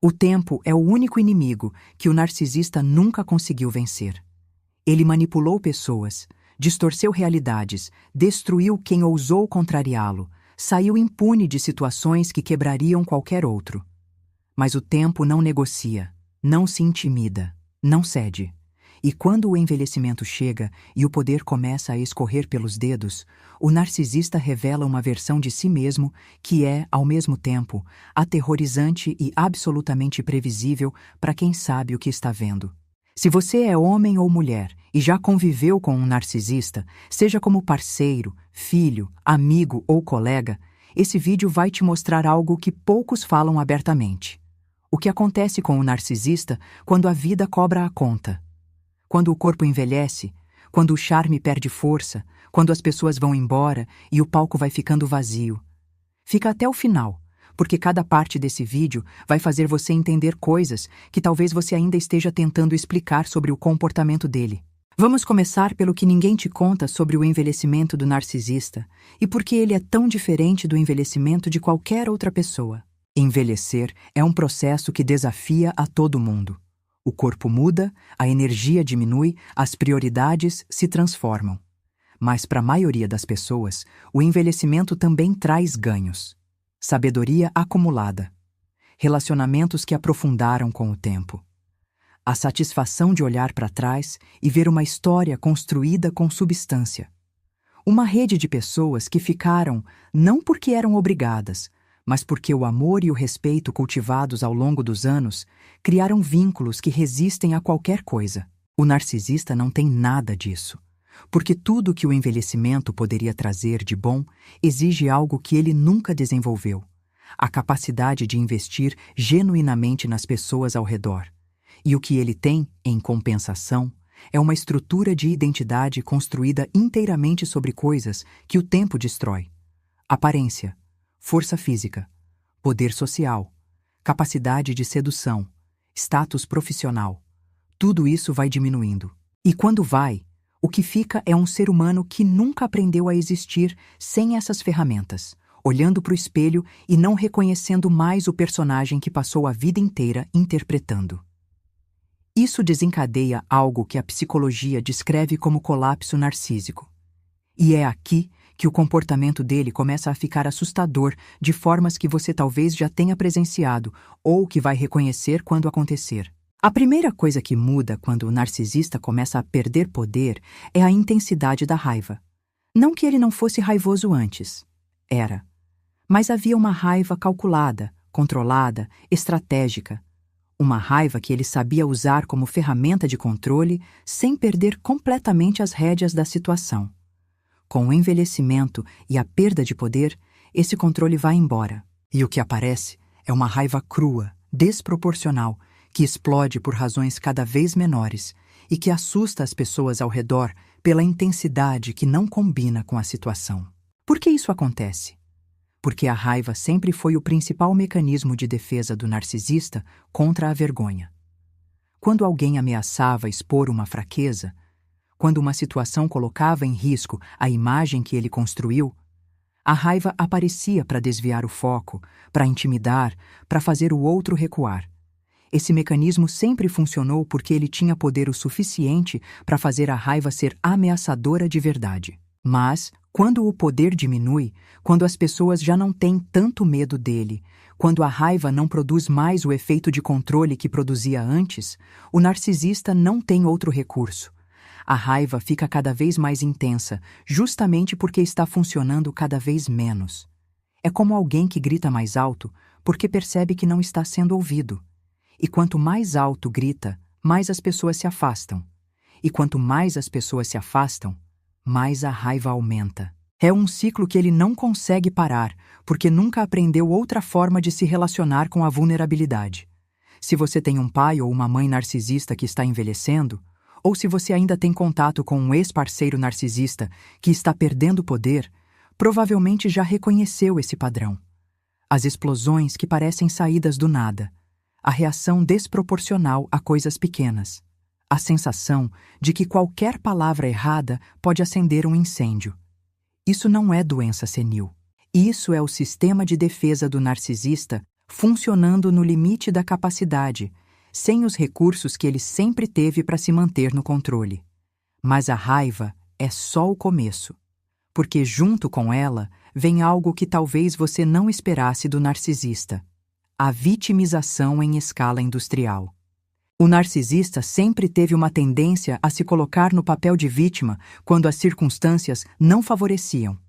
O tempo é o único inimigo que o narcisista nunca conseguiu vencer. Ele manipulou pessoas, distorceu realidades, destruiu quem ousou contrariá-lo, saiu impune de situações que quebrariam qualquer outro. Mas o tempo não negocia, não se intimida, não cede. E quando o envelhecimento chega e o poder começa a escorrer pelos dedos, o narcisista revela uma versão de si mesmo que é, ao mesmo tempo, aterrorizante e absolutamente previsível para quem sabe o que está vendo. Se você é homem ou mulher e já conviveu com um narcisista, seja como parceiro, filho, amigo ou colega, esse vídeo vai te mostrar algo que poucos falam abertamente. O que acontece com o narcisista quando a vida cobra a conta? Quando o corpo envelhece, quando o charme perde força, quando as pessoas vão embora e o palco vai ficando vazio. Fica até o final, porque cada parte desse vídeo vai fazer você entender coisas que talvez você ainda esteja tentando explicar sobre o comportamento dele. Vamos começar pelo que ninguém te conta sobre o envelhecimento do narcisista e por que ele é tão diferente do envelhecimento de qualquer outra pessoa. Envelhecer é um processo que desafia a todo mundo. O corpo muda, a energia diminui, as prioridades se transformam. Mas para a maioria das pessoas, o envelhecimento também traz ganhos. Sabedoria acumulada. Relacionamentos que aprofundaram com o tempo. A satisfação de olhar para trás e ver uma história construída com substância. Uma rede de pessoas que ficaram não porque eram obrigadas, mas porque o amor e o respeito cultivados ao longo dos anos criaram vínculos que resistem a qualquer coisa. O narcisista não tem nada disso, porque tudo que o envelhecimento poderia trazer de bom exige algo que ele nunca desenvolveu: a capacidade de investir genuinamente nas pessoas ao redor. E o que ele tem, em compensação, é uma estrutura de identidade construída inteiramente sobre coisas que o tempo destrói: aparência, força física, poder social, capacidade de sedução, status profissional. Tudo isso vai diminuindo. E quando vai, o que fica é um ser humano que nunca aprendeu a existir sem essas ferramentas, olhando para o espelho e não reconhecendo mais o personagem que passou a vida inteira interpretando. Isso desencadeia algo que a psicologia descreve como colapso narcísico. E é aqui que o comportamento dele começa a ficar assustador de formas que você talvez já tenha presenciado ou que vai reconhecer quando acontecer. A primeira coisa que muda quando o narcisista começa a perder poder é a intensidade da raiva. Não que ele não fosse raivoso antes. Era. Mas havia uma raiva calculada, controlada, estratégica. Uma raiva que ele sabia usar como ferramenta de controle sem perder completamente as rédeas da situação. Com o envelhecimento e a perda de poder, esse controle vai embora. E o que aparece é uma raiva crua, desproporcional, que explode por razões cada vez menores e que assusta as pessoas ao redor pela intensidade que não combina com a situação. Por que isso acontece? Porque a raiva sempre foi o principal mecanismo de defesa do narcisista contra a vergonha. Quando alguém ameaçava expor uma fraqueza, quando uma situação colocava em risco a imagem que ele construiu, a raiva aparecia para desviar o foco, para intimidar, para fazer o outro recuar. Esse mecanismo sempre funcionou porque ele tinha poder o suficiente para fazer a raiva ser ameaçadora de verdade. Mas, quando o poder diminui, quando as pessoas já não têm tanto medo dele, quando a raiva não produz mais o efeito de controle que produzia antes, o narcisista não tem outro recurso. A raiva fica cada vez mais intensa, justamente porque está funcionando cada vez menos. É como alguém que grita mais alto porque percebe que não está sendo ouvido. E quanto mais alto grita, mais as pessoas se afastam. E quanto mais as pessoas se afastam, mais a raiva aumenta. É um ciclo que ele não consegue parar, porque nunca aprendeu outra forma de se relacionar com a vulnerabilidade. Se você tem um pai ou uma mãe narcisista que está envelhecendo, ou se você ainda tem contato com um ex-parceiro narcisista que está perdendo poder, provavelmente já reconheceu esse padrão. As explosões que parecem saídas do nada, a reação desproporcional a coisas pequenas, a sensação de que qualquer palavra errada pode acender um incêndio. Isso não é doença senil. Isso é o sistema de defesa do narcisista funcionando no limite da capacidade, sem os recursos que ele sempre teve para se manter no controle. Mas a raiva é só o começo, porque junto com ela vem algo que talvez você não esperasse do narcisista: a vitimização em escala industrial. O narcisista sempre teve uma tendência a se colocar no papel de vítima quando as circunstâncias não favoreciam.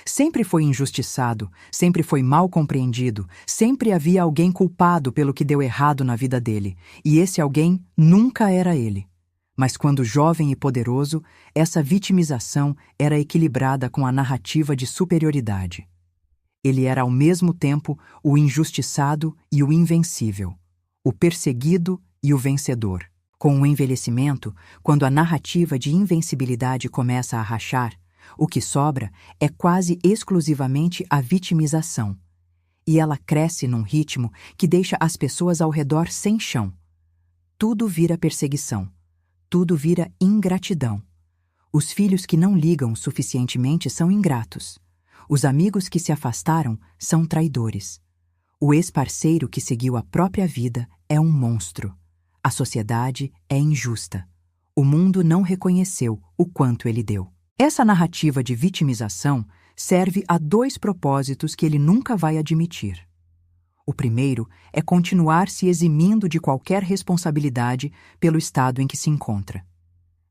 Sempre foi injustiçado, sempre foi mal compreendido, sempre havia alguém culpado pelo que deu errado na vida dele, e esse alguém nunca era ele. Mas quando jovem e poderoso, essa vitimização era equilibrada com a narrativa de superioridade. Ele era ao mesmo tempo o injustiçado e o invencível, o perseguido e o vencedor. Com o envelhecimento, quando a narrativa de invencibilidade começa a rachar, o que sobra é quase exclusivamente a vitimização. E ela cresce num ritmo que deixa as pessoas ao redor sem chão. Tudo vira perseguição. Tudo vira ingratidão. Os filhos que não ligam suficientemente são ingratos. Os amigos que se afastaram são traidores. O ex-parceiro que seguiu a própria vida é um monstro. A sociedade é injusta. O mundo não reconheceu o quanto ele deu. Essa narrativa de vitimização serve a dois propósitos que ele nunca vai admitir. O primeiro é continuar se eximindo de qualquer responsabilidade pelo estado em que se encontra.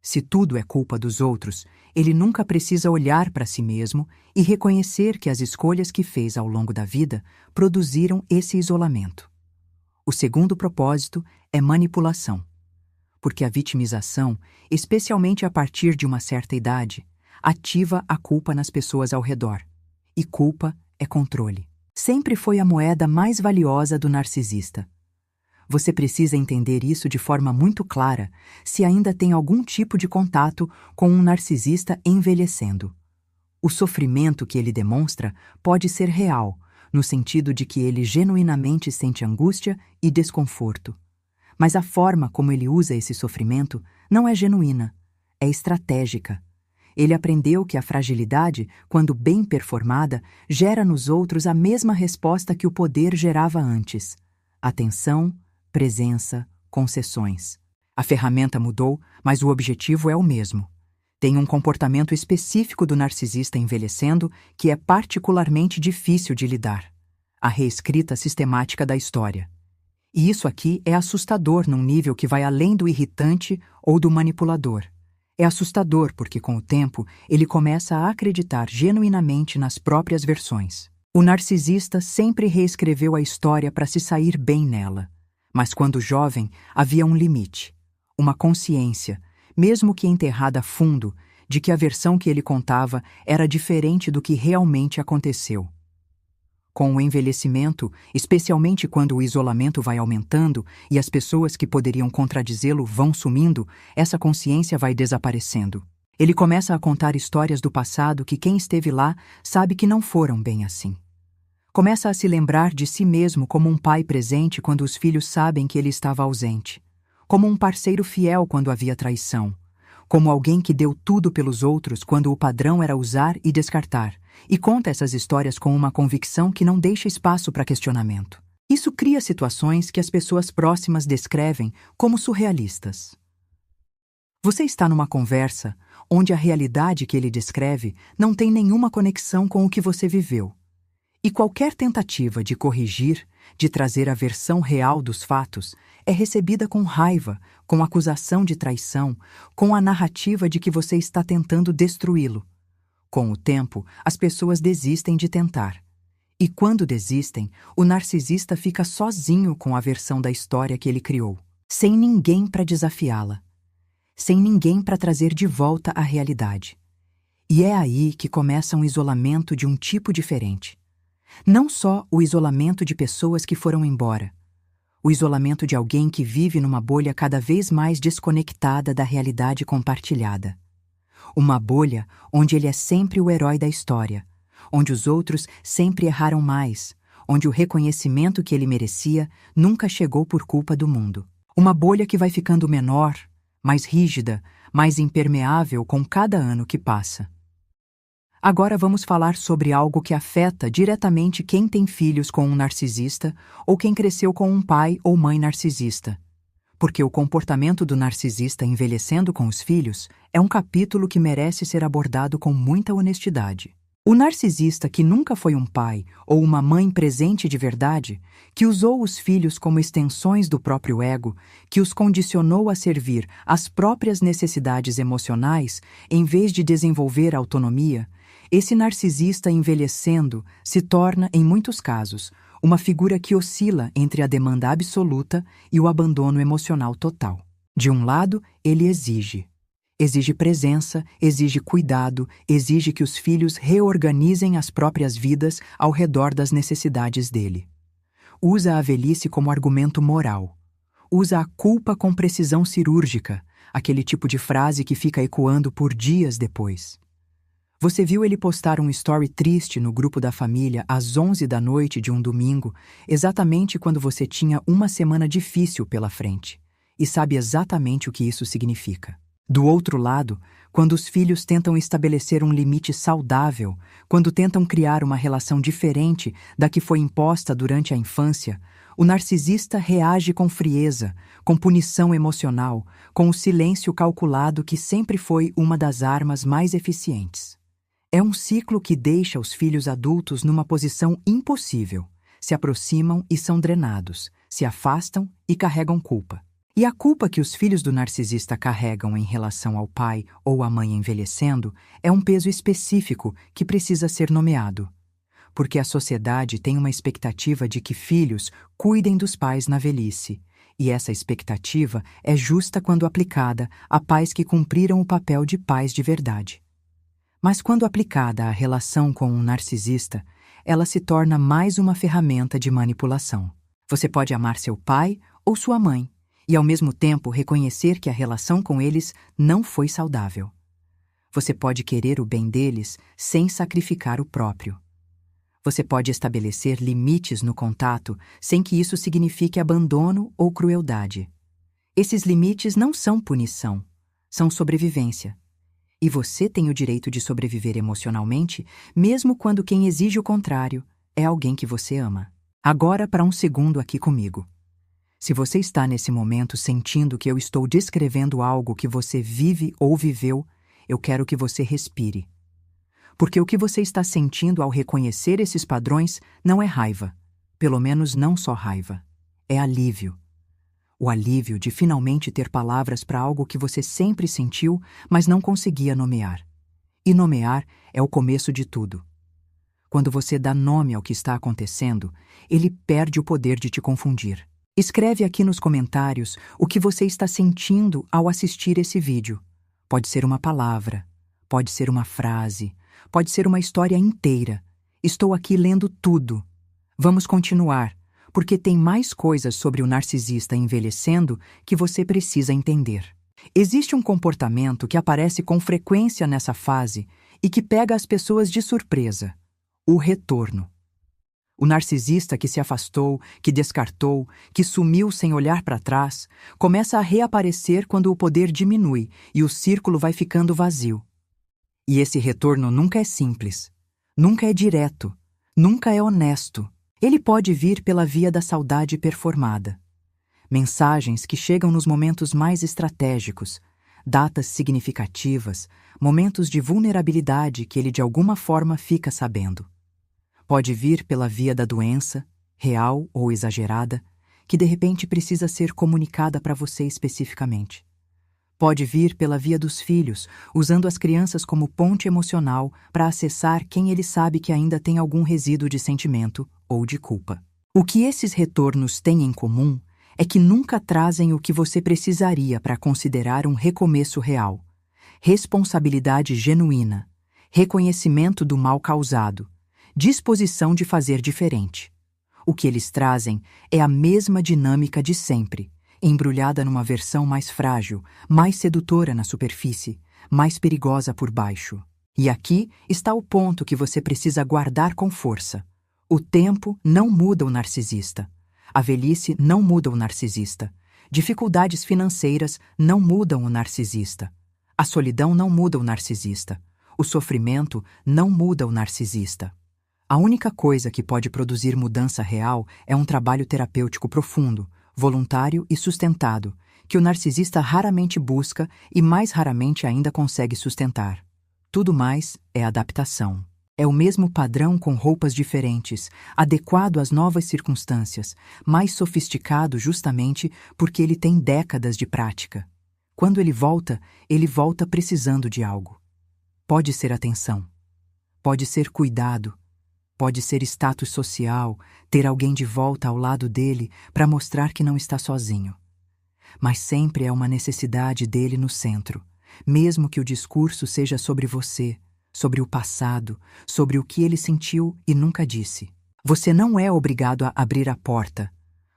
Se tudo é culpa dos outros, ele nunca precisa olhar para si mesmo e reconhecer que as escolhas que fez ao longo da vida produziram esse isolamento. O segundo propósito é manipulação. Porque a vitimização, especialmente a partir de uma certa idade, ativa a culpa nas pessoas ao redor. E culpa é controle. Sempre foi a moeda mais valiosa do narcisista. Você precisa entender isso de forma muito clara se ainda tem algum tipo de contato com um narcisista envelhecendo. O sofrimento que ele demonstra pode ser real, no sentido de que ele genuinamente sente angústia e desconforto. Mas a forma como ele usa esse sofrimento não é genuína, é estratégica. Ele aprendeu que a fragilidade, quando bem performada, gera nos outros a mesma resposta que o poder gerava antes: atenção, presença, concessões. A ferramenta mudou, mas o objetivo é o mesmo. Tem um comportamento específico do narcisista envelhecendo que é particularmente difícil de lidar: a reescrita sistemática da história. E isso aqui é assustador num nível que vai além do irritante ou do manipulador. É assustador porque, com o tempo, ele começa a acreditar genuinamente nas próprias versões. O narcisista sempre reescreveu a história para se sair bem nela. Mas quando jovem, havia um limite, uma consciência, mesmo que enterrada fundo, de que a versão que ele contava era diferente do que realmente aconteceu. Com o envelhecimento, especialmente quando o isolamento vai aumentando e as pessoas que poderiam contradizê-lo vão sumindo, essa consciência vai desaparecendo. Ele começa a contar histórias do passado que quem esteve lá sabe que não foram bem assim. Começa a se lembrar de si mesmo como um pai presente quando os filhos sabem que ele estava ausente, como um parceiro fiel quando havia traição, como alguém que deu tudo pelos outros quando o padrão era usar e descartar, e conta essas histórias com uma convicção que não deixa espaço para questionamento. Isso cria situações que as pessoas próximas descrevem como surrealistas. Você está numa conversa onde a realidade que ele descreve não tem nenhuma conexão com o que você viveu. E qualquer tentativa de corrigir, de trazer a versão real dos fatos, é recebida com raiva, com acusação de traição, com a narrativa de que você está tentando destruí-lo. Com o tempo, as pessoas desistem de tentar. E quando desistem, o narcisista fica sozinho com a versão da história que ele criou, sem ninguém para desafiá-la, sem ninguém para trazer de volta a realidade. E é aí que começa um isolamento de um tipo diferente. Não só o isolamento de pessoas que foram embora, o isolamento de alguém que vive numa bolha cada vez mais desconectada da realidade compartilhada. Uma bolha onde ele é sempre o herói da história, onde os outros sempre erraram mais, onde o reconhecimento que ele merecia nunca chegou por culpa do mundo. Uma bolha que vai ficando menor, mais rígida, mais impermeável com cada ano que passa. Agora vamos falar sobre algo que afeta diretamente quem tem filhos com um narcisista ou quem cresceu com um pai ou mãe narcisista. Porque o comportamento do narcisista envelhecendo com os filhos é um capítulo que merece ser abordado com muita honestidade. O narcisista que nunca foi um pai ou uma mãe presente de verdade, que usou os filhos como extensões do próprio ego, que os condicionou a servir às próprias necessidades emocionais em vez de desenvolver autonomia, esse narcisista envelhecendo se torna, em muitos casos, uma figura que oscila entre a demanda absoluta e o abandono emocional total. De um lado, ele exige presença, exige cuidado, exige que os filhos reorganizem as próprias vidas ao redor das necessidades dele. Usa a velhice como argumento moral. Usa a culpa com precisão cirúrgica, aquele tipo de frase que fica ecoando por dias depois. Você viu ele postar um story triste no grupo da família às 11 da noite de um domingo, exatamente quando você tinha uma semana difícil pela frente, e sabe exatamente o que isso significa. Do outro lado, quando os filhos tentam estabelecer um limite saudável, quando tentam criar uma relação diferente da que foi imposta durante a infância, o narcisista reage com frieza, com punição emocional, com o silêncio calculado que sempre foi uma das armas mais eficientes. É um ciclo que deixa os filhos adultos numa posição impossível. Se aproximam e são drenados, se afastam e carregam culpa. E a culpa que os filhos do narcisista carregam em relação ao pai ou à mãe envelhecendo é um peso específico que precisa ser nomeado. Porque a sociedade tem uma expectativa de que filhos cuidem dos pais na velhice, e essa expectativa é justa quando aplicada a pais que cumpriram o papel de pais de verdade. Mas quando aplicada à relação com um narcisista, ela se torna mais uma ferramenta de manipulação. Você pode amar seu pai ou sua mãe, e ao mesmo tempo reconhecer que a relação com eles não foi saudável. Você pode querer o bem deles sem sacrificar o próprio. Você pode estabelecer limites no contato sem que isso signifique abandono ou crueldade. Esses limites não são punição, são sobrevivência. E você tem o direito de sobreviver emocionalmente, mesmo quando quem exige o contrário é alguém que você ama. Agora, para um segundo aqui comigo. Se você está nesse momento sentindo que eu estou descrevendo algo que você vive ou viveu, eu quero que você respire. Porque o que você está sentindo ao reconhecer esses padrões não é raiva, pelo menos não só raiva, é alívio. O alívio de finalmente ter palavras para algo que você sempre sentiu, mas não conseguia nomear. E nomear é o começo de tudo. Quando você dá nome ao que está acontecendo, ele perde o poder de te confundir. Escreve aqui nos comentários o que você está sentindo ao assistir esse vídeo. Pode ser uma palavra, pode ser uma frase, pode ser uma história inteira. Estou aqui lendo tudo. Vamos continuar, porque tem mais coisas sobre o narcisista envelhecendo que você precisa entender. Existe um comportamento que aparece com frequência nessa fase e que pega as pessoas de surpresa: o retorno. O narcisista que se afastou, que descartou, que sumiu sem olhar para trás, começa a reaparecer quando o poder diminui e o círculo vai ficando vazio. E esse retorno nunca é simples, nunca é direto, nunca é honesto. Ele pode vir pela via da saudade performada. Mensagens que chegam nos momentos mais estratégicos, datas significativas, momentos de vulnerabilidade que ele de alguma forma fica sabendo. Pode vir pela via da doença, real ou exagerada, que de repente precisa ser comunicada para você especificamente. Pode vir pela via dos filhos, usando as crianças como ponte emocional para acessar quem ele sabe que ainda tem algum resíduo de sentimento ou de culpa. O que esses retornos têm em comum é que nunca trazem o que você precisaria para considerar um recomeço real, responsabilidade genuína, reconhecimento do mal causado, disposição de fazer diferente. O que eles trazem é a mesma dinâmica de sempre, embrulhada numa versão mais frágil, mais sedutora na superfície, mais perigosa por baixo. E aqui está o ponto que você precisa guardar com força. O tempo não muda o narcisista. A velhice não muda o narcisista. Dificuldades financeiras não mudam o narcisista. A solidão não muda o narcisista. O sofrimento não muda o narcisista. A única coisa que pode produzir mudança real é um trabalho terapêutico profundo, voluntário e sustentado, que o narcisista raramente busca e mais raramente ainda consegue sustentar. Tudo mais é adaptação. É o mesmo padrão com roupas diferentes, adequado às novas circunstâncias, mais sofisticado justamente porque ele tem décadas de prática. Quando ele volta precisando de algo. Pode ser atenção, pode ser cuidado, pode ser status social, ter alguém de volta ao lado dele para mostrar que não está sozinho. Mas sempre é uma necessidade dele no centro, mesmo que o discurso seja sobre você, sobre o passado, sobre o que ele sentiu e nunca disse. Você não é obrigado a abrir a porta.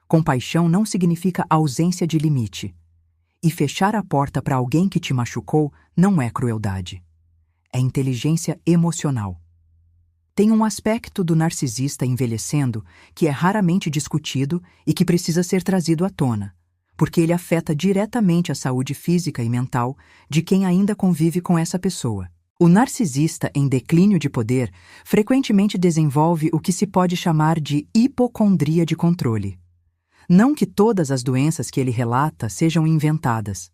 Compaixão não significa ausência de limite. E fechar a porta para alguém que te machucou não é crueldade. É inteligência emocional. Tem um aspecto do narcisista envelhecendo que é raramente discutido e que precisa ser trazido à tona, porque ele afeta diretamente a saúde física e mental de quem ainda convive com essa pessoa. O narcisista em declínio de poder frequentemente desenvolve o que se pode chamar de hipocondria de controle. Não que todas as doenças que ele relata sejam inventadas.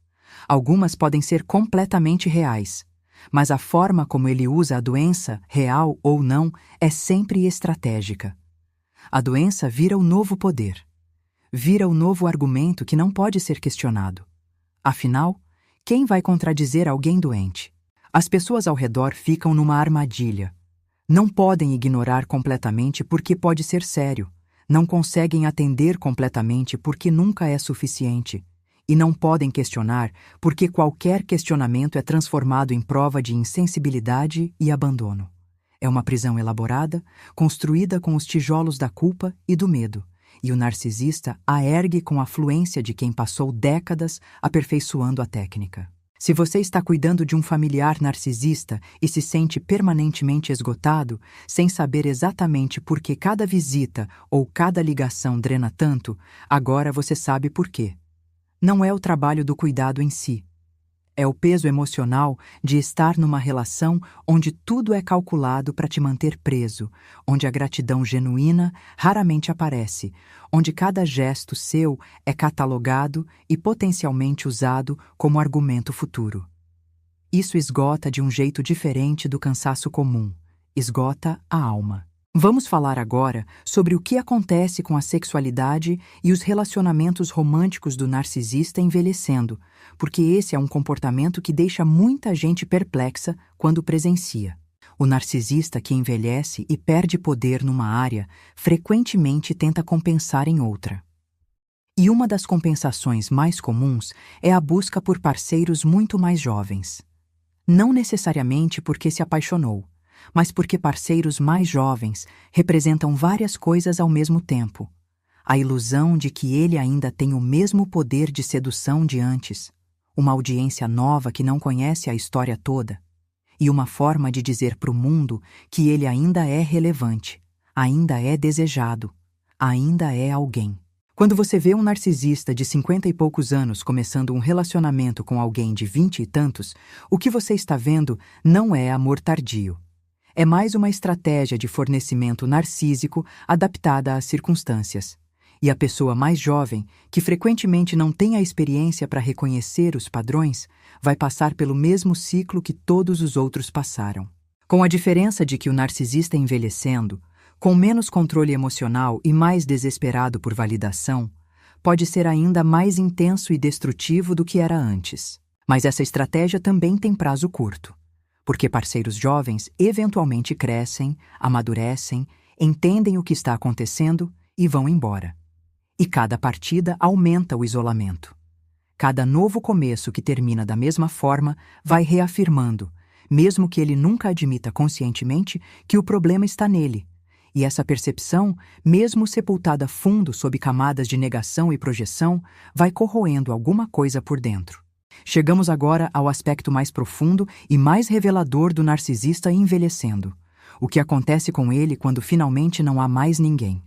Algumas podem ser completamente reais, mas a forma como ele usa a doença, real ou não, é sempre estratégica. A doença vira o novo poder. Vira o novo argumento que não pode ser questionado. Afinal, quem vai contradizer alguém doente? As pessoas ao redor ficam numa armadilha. Não podem ignorar completamente porque pode ser sério. Não conseguem atender completamente porque nunca é suficiente. E não podem questionar porque qualquer questionamento é transformado em prova de insensibilidade e abandono. É uma prisão elaborada, construída com os tijolos da culpa e do medo, e o narcisista a ergue com a fluência de quem passou décadas aperfeiçoando a técnica. Se você está cuidando de um familiar narcisista e se sente permanentemente esgotado, sem saber exatamente por que cada visita ou cada ligação drena tanto, agora você sabe por quê. Não é o trabalho do cuidado em si. É o peso emocional de estar numa relação onde tudo é calculado para te manter preso, onde a gratidão genuína raramente aparece, onde cada gesto seu é catalogado e potencialmente usado como argumento futuro. Isso esgota de um jeito diferente do cansaço comum, esgota a alma. Vamos falar agora sobre o que acontece com a sexualidade e os relacionamentos românticos do narcisista envelhecendo, porque esse é um comportamento que deixa muita gente perplexa quando presencia. O narcisista que envelhece e perde poder numa área frequentemente tenta compensar em outra. E uma das compensações mais comuns é a busca por parceiros muito mais jovens. Não necessariamente porque se apaixonou, mas porque parceiros mais jovens representam várias coisas ao mesmo tempo. A ilusão de que ele ainda tem o mesmo poder de sedução de antes, uma audiência nova que não conhece a história toda, e uma forma de dizer para o mundo que ele ainda é relevante, ainda é desejado, ainda é alguém. Quando você vê um narcisista de 50 e poucos anos começando um relacionamento com alguém de 20 e tantos, o que você está vendo não é amor tardio. É mais uma estratégia de fornecimento narcísico adaptada às circunstâncias. E a pessoa mais jovem, que frequentemente não tem a experiência para reconhecer os padrões, vai passar pelo mesmo ciclo que todos os outros passaram. Com a diferença de que o narcisista envelhecendo, com menos controle emocional e mais desesperado por validação, pode ser ainda mais intenso e destrutivo do que era antes. Mas essa estratégia também tem prazo curto. Porque parceiros jovens eventualmente crescem, amadurecem, entendem o que está acontecendo e vão embora. E cada partida aumenta o isolamento. Cada novo começo que termina da mesma forma vai reafirmando, mesmo que ele nunca admita conscientemente, que o problema está nele. E essa percepção, mesmo sepultada fundo sob camadas de negação e projeção, vai corroendo alguma coisa por dentro. Chegamos agora ao aspecto mais profundo e mais revelador do narcisista envelhecendo. O que acontece com ele quando finalmente não há mais ninguém.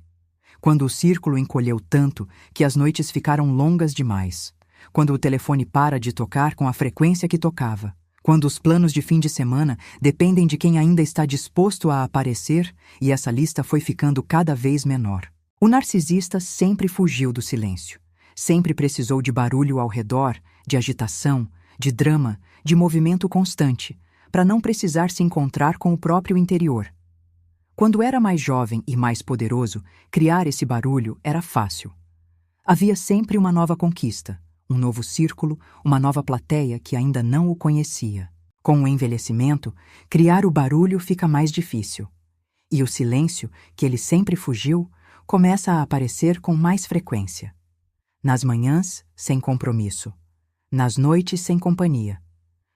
Quando o círculo encolheu tanto que as noites ficaram longas demais. Quando o telefone para de tocar com a frequência que tocava. Quando os planos de fim de semana dependem de quem ainda está disposto a aparecer, e essa lista foi ficando cada vez menor. O narcisista sempre fugiu do silêncio. Sempre precisou de barulho ao redor, de agitação, de drama, de movimento constante, para não precisar se encontrar com o próprio interior. Quando era mais jovem e mais poderoso, criar esse barulho era fácil. Havia sempre uma nova conquista, um novo círculo, uma nova plateia que ainda não o conhecia. Com o envelhecimento, criar o barulho fica mais difícil. E o silêncio, que ele sempre fugiu, começa a aparecer com mais frequência. Nas manhãs, sem compromisso. Nas noites, sem companhia.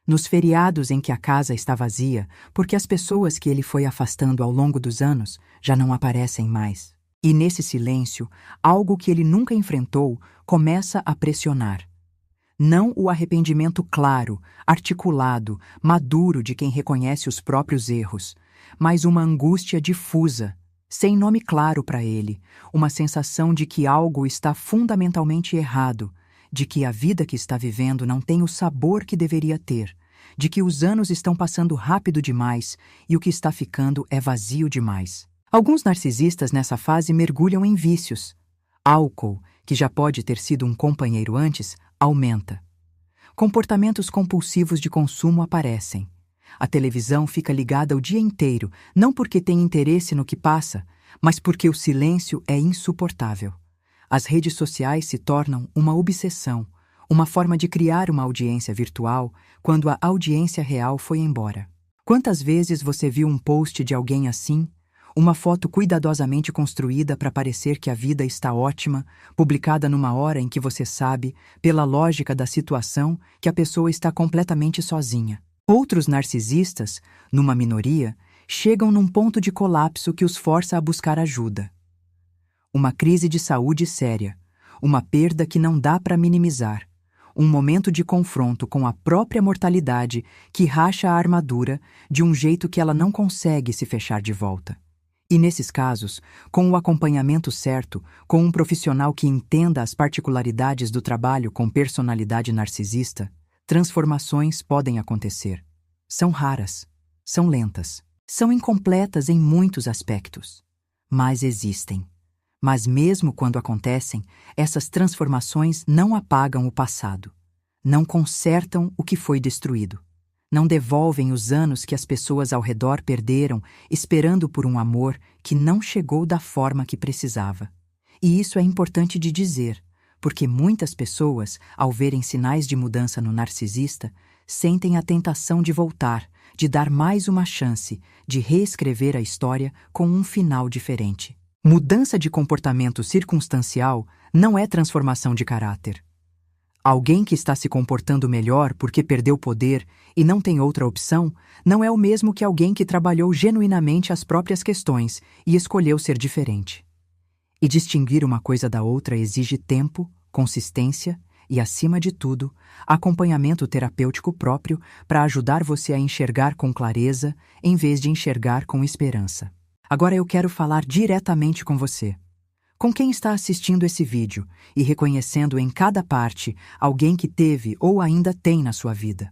Nos feriados em que a casa está vazia, porque as pessoas que ele foi afastando ao longo dos anos já não aparecem mais. E nesse silêncio, algo que ele nunca enfrentou começa a pressionar. Não o arrependimento claro, articulado, maduro de quem reconhece os próprios erros, mas uma angústia difusa, sem nome claro para ele, uma sensação de que algo está fundamentalmente errado, de que a vida que está vivendo não tem o sabor que deveria ter, de que os anos estão passando rápido demais e o que está ficando é vazio demais. Alguns narcisistas nessa fase mergulham em vícios. Álcool, que já pode ter sido um companheiro antes, aumenta. Comportamentos compulsivos de consumo aparecem. A televisão fica ligada o dia inteiro, não porque tem interesse no que passa, mas porque o silêncio é insuportável. As redes sociais se tornam uma obsessão, uma forma de criar uma audiência virtual quando a audiência real foi embora. Quantas vezes você viu um post de alguém assim? Uma foto cuidadosamente construída para parecer que a vida está ótima, publicada numa hora em que você sabe, pela lógica da situação, que a pessoa está completamente sozinha. Outros narcisistas, numa minoria, chegam num ponto de colapso que os força a buscar ajuda. Uma crise de saúde séria, uma perda que não dá para minimizar, um momento de confronto com a própria mortalidade que racha a armadura de um jeito que ela não consegue se fechar de volta. E nesses casos, com o acompanhamento certo, com um profissional que entenda as particularidades do trabalho com personalidade narcisista, transformações podem acontecer. São raras, são lentas, são incompletas em muitos aspectos, mas existem. Mas mesmo quando acontecem, essas transformações não apagam o passado, não consertam o que foi destruído, não devolvem os anos que as pessoas ao redor perderam esperando por um amor que não chegou da forma que precisava. E isso é importante de dizer, porque muitas pessoas, ao verem sinais de mudança no narcisista, sentem a tentação de voltar, de dar mais uma chance, de reescrever a história com um final diferente. Mudança de comportamento circunstancial não é transformação de caráter. Alguém que está se comportando melhor porque perdeu poder e não tem outra opção, não é o mesmo que alguém que trabalhou genuinamente as próprias questões e escolheu ser diferente. E distinguir uma coisa da outra exige tempo, consistência e, acima de tudo, acompanhamento terapêutico próprio para ajudar você a enxergar com clareza em vez de enxergar com esperança. Agora eu quero falar diretamente com você. Com quem está assistindo esse vídeo e reconhecendo em cada parte alguém que teve ou ainda tem na sua vida.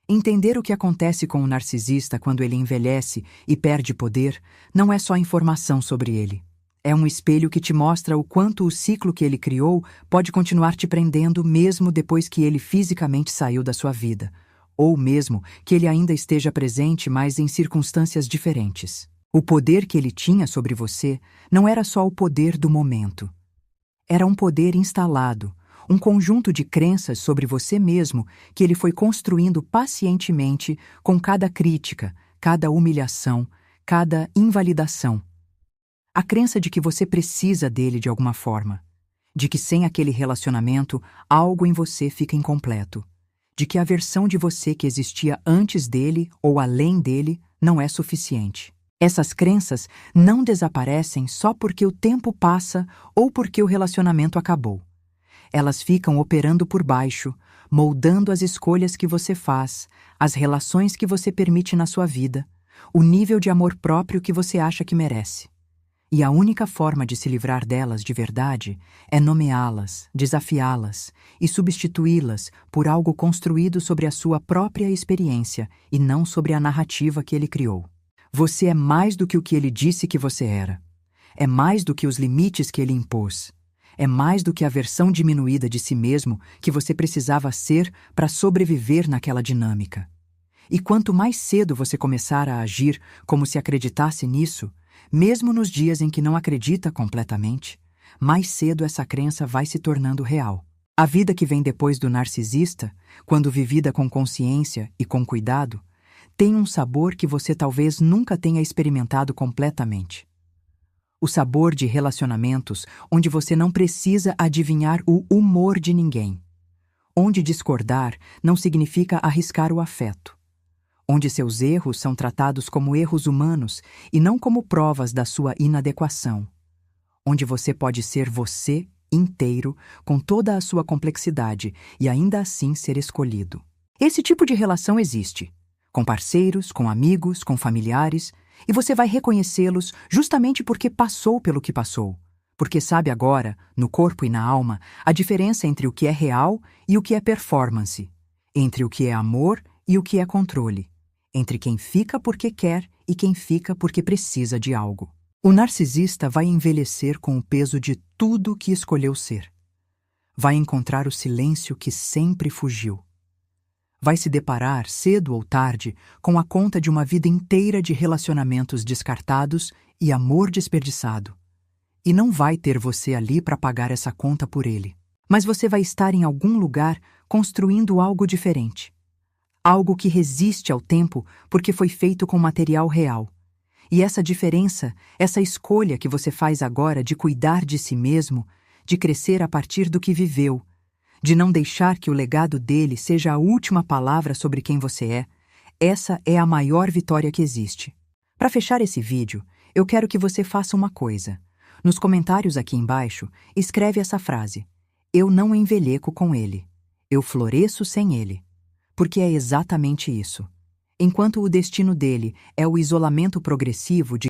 Entender o que acontece com o narcisista quando ele envelhece e perde poder não é só informação sobre ele. É um espelho que te mostra o quanto o ciclo que ele criou pode continuar te prendendo mesmo depois que ele fisicamente saiu da sua vida, ou mesmo que ele ainda esteja presente, mas em circunstâncias diferentes. O poder que ele tinha sobre você não era só o poder do momento. Era um poder instalado, um conjunto de crenças sobre você mesmo que ele foi construindo pacientemente com cada crítica, cada humilhação, cada invalidação. A crença de que você precisa dele de alguma forma, de que sem aquele relacionamento algo em você fica incompleto, de que a versão de você que existia antes dele ou além dele não é suficiente. Essas crenças não desaparecem só porque o tempo passa ou porque o relacionamento acabou. Elas ficam operando por baixo, moldando as escolhas que você faz, as relações que você permite na sua vida, o nível de amor próprio que você acha que merece. E a única forma de se livrar delas de verdade é nomeá-las, desafiá-las e substituí-las por algo construído sobre a sua própria experiência e não sobre a narrativa que ele criou. Você é mais do que o que ele disse que você era. É mais do que os limites que ele impôs. É mais do que a versão diminuída de si mesmo que você precisava ser para sobreviver naquela dinâmica. E quanto mais cedo você começar a agir como se acreditasse nisso, mesmo nos dias em que não acredita completamente, mais cedo essa crença vai se tornando real. A vida que vem depois do narcisista, quando vivida com consciência e com cuidado, tem um sabor que você talvez nunca tenha experimentado completamente. O sabor de relacionamentos onde você não precisa adivinhar o humor de ninguém. Onde discordar não significa arriscar o afeto. Onde seus erros são tratados como erros humanos e não como provas da sua inadequação. Onde você pode ser você inteiro, com toda a sua complexidade e ainda assim ser escolhido. Esse tipo de relação existe, com parceiros, com amigos, com familiares, e você vai reconhecê-los justamente porque passou pelo que passou, porque sabe agora, no corpo e na alma, a diferença entre o que é real e o que é performance, entre o que é amor e o que é controle, entre quem fica porque quer e quem fica porque precisa de algo. O narcisista vai envelhecer com o peso de tudo que escolheu ser. Vai encontrar o silêncio que sempre fugiu. Vai se deparar, cedo ou tarde, com a conta de uma vida inteira de relacionamentos descartados e amor desperdiçado. E não vai ter você ali para pagar essa conta por ele. Mas você vai estar em algum lugar construindo algo diferente. Algo que resiste ao tempo porque foi feito com material real. E essa diferença, essa escolha que você faz agora de cuidar de si mesmo, de crescer a partir do que viveu, de não deixar que o legado dele seja a última palavra sobre quem você é, essa é a maior vitória que existe. Para fechar esse vídeo, eu quero que você faça uma coisa. Nos comentários aqui embaixo, escreve essa frase: eu não envelheço com ele, eu floresço sem ele. Porque é exatamente isso. Enquanto o destino dele é o isolamento progressivo de